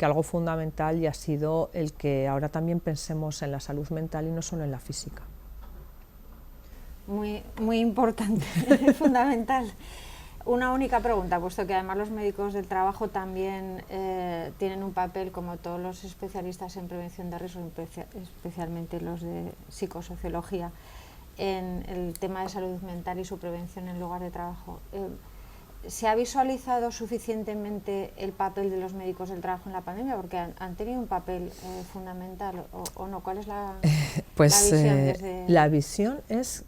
algo fundamental, y ha sido el que ahora también pensemos en la salud mental y no solo en la física.
Muy importante, fundamental. Una única pregunta, puesto que además los médicos del trabajo también tienen un papel, como todos los especialistas en prevención de riesgos, especialmente los de psicosociología, en el tema de salud mental y su prevención en el lugar de trabajo. ¿Se ha visualizado suficientemente el papel de los médicos del trabajo en la pandemia? Porque han tenido un papel fundamental, ¿o no? ¿Cuál es la visión?
La visión es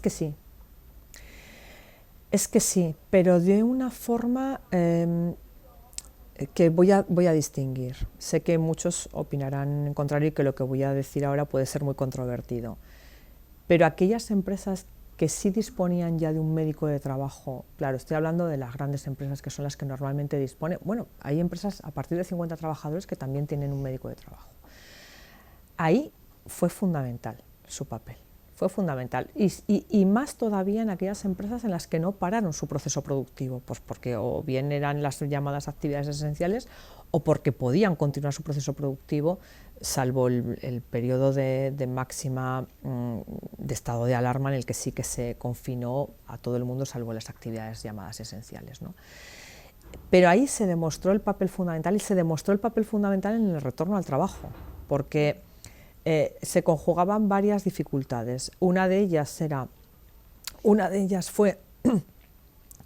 que sí. Es que sí, pero de una forma que voy a distinguir. Sé que muchos opinarán en contrario y que lo que voy a decir ahora puede ser muy controvertido. Pero aquellas empresas que sí disponían ya de un médico de trabajo, claro, estoy hablando de las grandes empresas que son las que normalmente disponen, bueno, hay empresas a partir de 50 trabajadores que también tienen un médico de trabajo. Ahí fue fundamental su papel. Fue fundamental, y más todavía en aquellas empresas en las que no pararon su proceso productivo, pues porque o bien eran las llamadas actividades esenciales o porque podían continuar su proceso productivo, salvo el periodo de máxima de estado de alarma en el que sí que se confinó a todo el mundo, salvo las actividades llamadas esenciales, ¿no? Pero ahí se demostró el papel fundamental, y se demostró el papel fundamental en el retorno al trabajo, porque se conjugaban varias dificultades. Una de ellas fue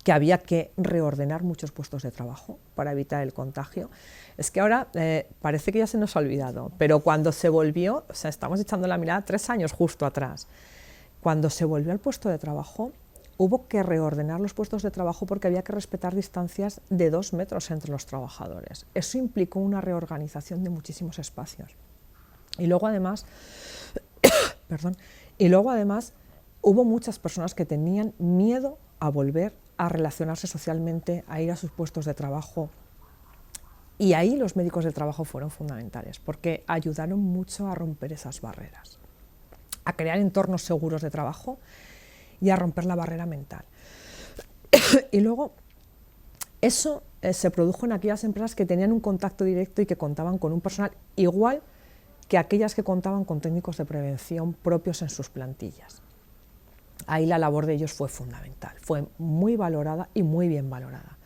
que había que reordenar muchos puestos de trabajo para evitar el contagio. Es que ahora parece que ya se nos ha olvidado, pero cuando se volvió, o sea, estamos echando la mirada 3 años justo atrás, cuando se volvió al puesto de trabajo, hubo que reordenar los puestos de trabajo porque había que respetar distancias de 2 metros entre los trabajadores. Eso implicó una reorganización de muchísimos espacios. Y luego además, hubo muchas personas que tenían miedo a volver a relacionarse socialmente, a ir a sus puestos de trabajo, y ahí los médicos del trabajo fueron fundamentales porque ayudaron mucho a romper esas barreras, a crear entornos seguros de trabajo y a romper la barrera mental. Y luego eso se produjo en aquellas empresas que tenían un contacto directo y que contaban con un personal igual que aquellas que contaban con técnicos de prevención propios en sus plantillas. Ahí la labor de ellos fue fundamental, fue muy valorada y muy bien valorada.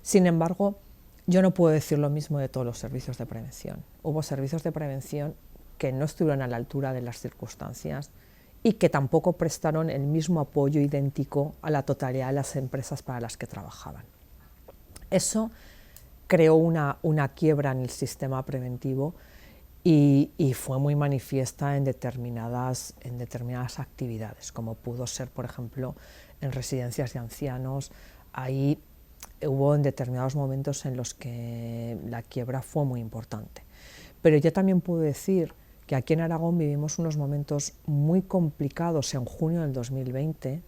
Sin embargo, yo no puedo decir lo mismo de todos los servicios de prevención. Hubo servicios de prevención que no estuvieron a la altura de las circunstancias y que tampoco prestaron el mismo apoyo idéntico a la totalidad de las empresas para las que trabajaban. Eso creó una quiebra en el sistema preventivo y fue muy manifiesta en determinadas actividades, como pudo ser, por ejemplo, en residencias de ancianos. Ahí hubo en determinados momentos en los que la quiebra fue muy importante. Pero yo también puedo decir que aquí en Aragón vivimos unos momentos muy complicados en junio del 2020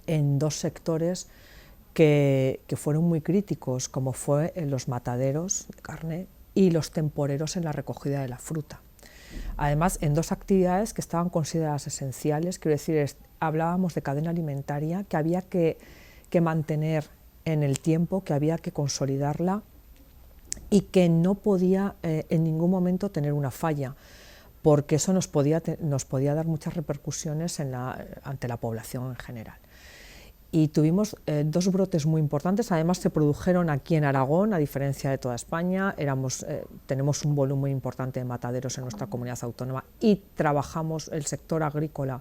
en 2 sectores que fueron muy críticos, como fue en los mataderos de carne y los temporeros en la recogida de la fruta. Además, en 2 actividades que estaban consideradas esenciales, quiero decir, hablábamos de cadena alimentaria que había que mantener en el tiempo, que había que consolidarla y que no podía en ningún momento tener una falla, porque eso nos podía dar muchas repercusiones ante la población en general. Y tuvimos 2 brotes muy importantes, además se produjeron aquí en Aragón, a diferencia de toda España. Tenemos un volumen importante de mataderos en nuestra comunidad autónoma y trabajamos el sector agrícola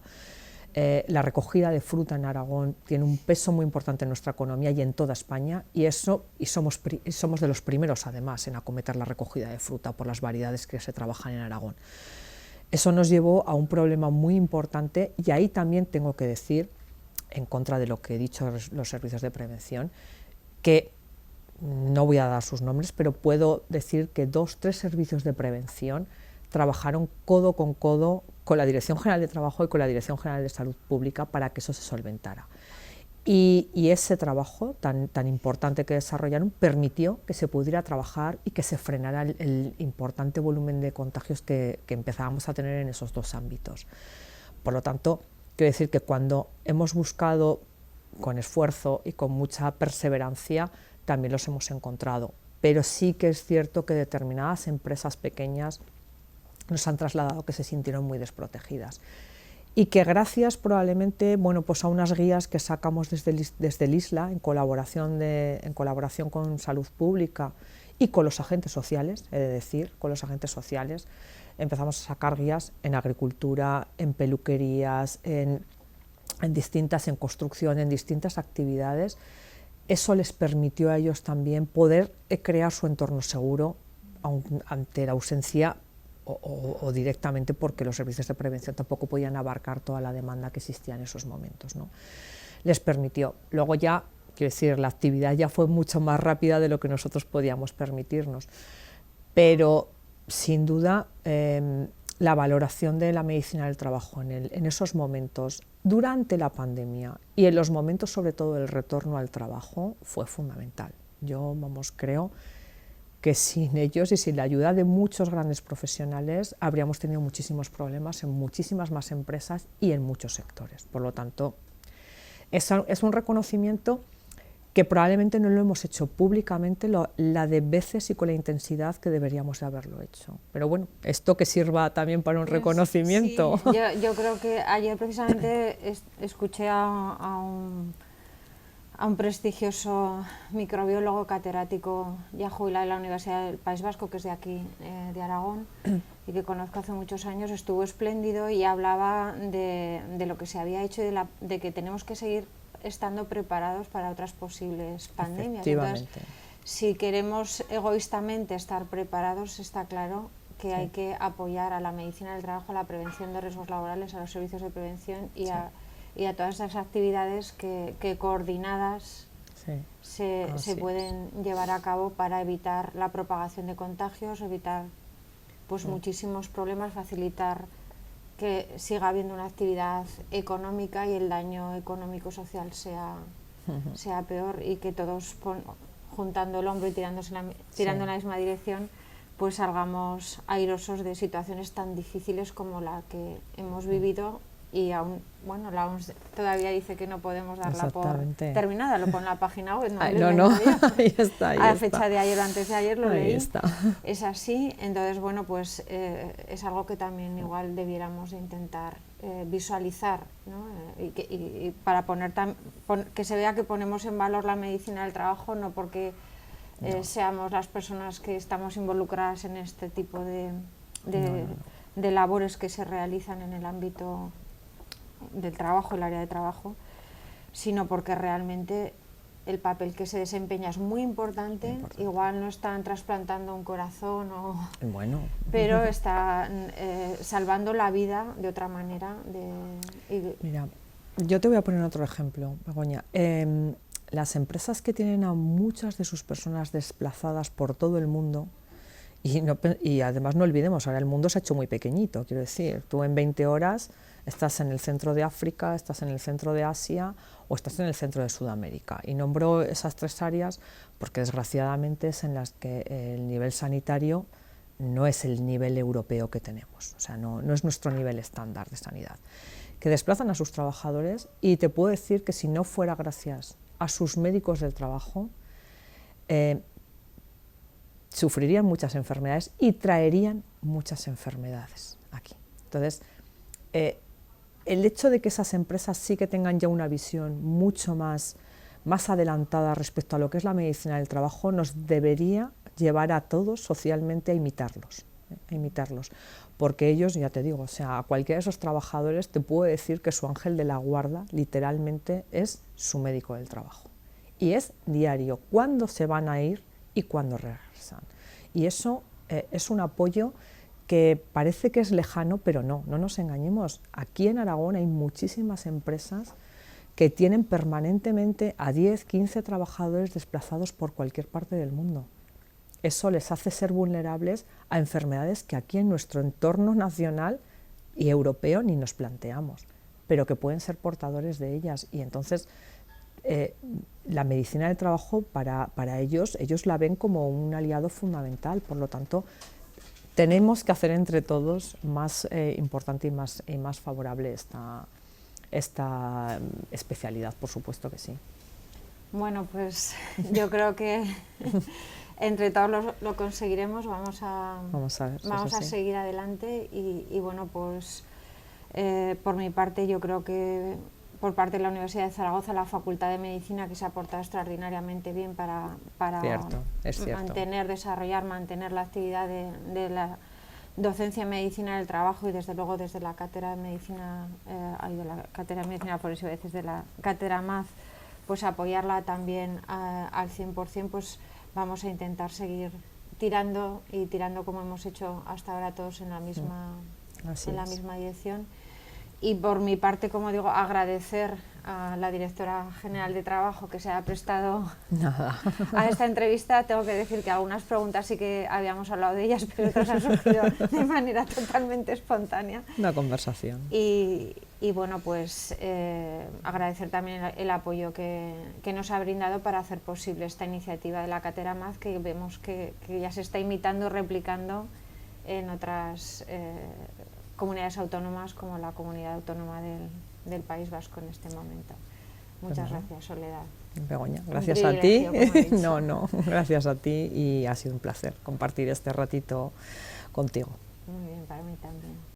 La recogida de fruta en Aragón tiene un peso muy importante en nuestra economía y en toda España, y somos de los primeros además en acometer la recogida de fruta por las variedades que se trabajan en Aragón. Eso nos llevó a un problema muy importante, y ahí también tengo que decir, en contra de lo que he dicho los servicios de prevención, que no voy a dar sus nombres, pero puedo decir que 2 o 3 servicios de prevención trabajaron codo con la Dirección General de Trabajo y con la Dirección General de Salud Pública para que eso se solventara. Y ese trabajo tan importante que desarrollaron permitió que se pudiera trabajar y que se frenara el importante volumen de contagios que empezábamos a tener en esos 2 ámbitos. Por lo tanto, quiero decir que cuando hemos buscado con esfuerzo y con mucha perseverancia, también los hemos encontrado. Pero sí que es cierto que determinadas empresas pequeñas nos han trasladado que se sintieron muy desprotegidas, y que gracias probablemente pues a unas guías que sacamos desde el ISLA en colaboración con Salud Pública y con los agentes sociales, he de decir, con los agentes sociales, empezamos a sacar guías en agricultura, en peluquerías, en construcción, en distintas actividades. Eso les permitió a ellos también poder crear su entorno seguro ante la ausencia o directamente porque los servicios de prevención tampoco podían abarcar toda la demanda que existía en esos momentos, ¿no? Les permitió. Luego ya, quiero decir, la actividad ya fue mucho más rápida de lo que nosotros podíamos permitirnos, pero sin duda la valoración de la medicina del trabajo en esos momentos, durante la pandemia y en los momentos sobre todo del retorno al trabajo, fue fundamental. Yo, creo que sin ellos y sin la ayuda de muchos grandes profesionales habríamos tenido muchísimos problemas en muchísimas más empresas y en muchos sectores. Por lo tanto, es un reconocimiento que probablemente no lo hemos hecho públicamente la de veces y con la intensidad que deberíamos de haberlo hecho. Pero bueno, esto que sirva también para un reconocimiento.
Sí, yo creo que ayer precisamente escuché a un prestigioso microbiólogo catedrático ya jubilado de la Universidad del País Vasco, que es de aquí, de Aragón, y que conozco hace muchos años. Estuvo espléndido y hablaba de lo que se había hecho y de que tenemos que seguir estando preparados para otras posibles pandemias. Entonces, si queremos egoístamente estar preparados, está claro que hay que apoyar a la medicina del trabajo, a la prevención de riesgos laborales, a los servicios de prevención y a todas esas actividades que coordinadas se pueden llevar a cabo para evitar la propagación de contagios, evitar muchísimos problemas, facilitar que siga habiendo una actividad económica y el daño económico-social sea peor, y que todos juntando el hombro y tirando en la misma dirección, pues salgamos airosos de situaciones tan difíciles como la que hemos vivido. Y aún, la OMS todavía dice que no podemos darla por terminada, lo pone en la página web.
Ahí está.
A fecha de ayer o antes de ayer lo leí.
Está.
Es así, entonces pues es algo que también igual debiéramos de intentar visualizar, ¿no? Y para que se vea que ponemos en valor la medicina del trabajo, no porque seamos las personas que estamos involucradas en este tipo de labores que se realizan en el ámbito del trabajo, el área de trabajo, sino porque realmente el papel que se desempeña es muy importante. Igual no están trasplantando un corazón pero están salvando la vida de otra manera.
Mira, yo te voy a poner otro ejemplo, Begoña. Las empresas que tienen a muchas de sus personas desplazadas por todo el mundo, y además no olvidemos, ahora el mundo se ha hecho muy pequeñito, quiero decir, tú en 20 horas estás en el centro de África, estás en el centro de Asia o estás en el centro de Sudamérica. Y nombro esas 3 áreas porque desgraciadamente es en las que el nivel sanitario no es el nivel europeo que tenemos, o sea, no es nuestro nivel estándar de sanidad. Que desplazan a sus trabajadores, y te puedo decir que si no fuera gracias a sus médicos del trabajo, sufrirían muchas enfermedades y traerían muchas enfermedades aquí. Entonces, el hecho de que esas empresas sí que tengan ya una visión mucho más adelantada respecto a lo que es la medicina del trabajo nos debería llevar a todos socialmente a imitarlos, porque ellos, ya te digo, o sea, cualquiera de esos trabajadores te puede decir que su ángel de la guarda literalmente es su médico del trabajo. Y es diario, cuándo se van a ir y cuándo regresan. Y eso es un apoyo que parece que es lejano, pero no nos engañemos. Aquí en Aragón hay muchísimas empresas que tienen permanentemente a 10, 15 trabajadores desplazados por cualquier parte del mundo. Eso les hace ser vulnerables a enfermedades que aquí en nuestro entorno nacional y europeo ni nos planteamos, pero que pueden ser portadores de ellas. Y entonces la medicina del trabajo para ellos la ven como un aliado fundamental. Por lo tanto, tenemos que hacer entre todos más importante y más favorable esta especialidad, por supuesto que sí.
Bueno, pues yo creo que entre todos lo conseguiremos, vamos a seguir adelante y bueno, pues por mi parte yo creo que por parte de la Universidad de Zaragoza, la Facultad de Medicina, que se ha portado extraordinariamente bien para mantener la actividad de la docencia en medicina del trabajo y desde luego desde la cátedra de medicina, forense, desde la cátedra MAZ, pues apoyarla también al 100%, pues vamos a intentar seguir tirando como hemos hecho hasta ahora todos en la misma dirección. Y por mi parte, como digo, agradecer a la directora general de trabajo que se ha prestado a esta entrevista. Tengo que decir que algunas preguntas sí que habíamos hablado de ellas, pero otras han surgido de manera totalmente espontánea.
Una conversación.
Y bueno, pues agradecer también el apoyo que nos ha brindado para hacer posible esta iniciativa de la Cátedra MAZ, que vemos que ya se está imitando y replicando en otras comunidades autónomas como la comunidad autónoma del País Vasco en este momento. Muchas gracias, Soledad.
Begoña, gracias a ti. Gracias a ti y ha sido un placer compartir este ratito contigo.
Muy bien, para mí también.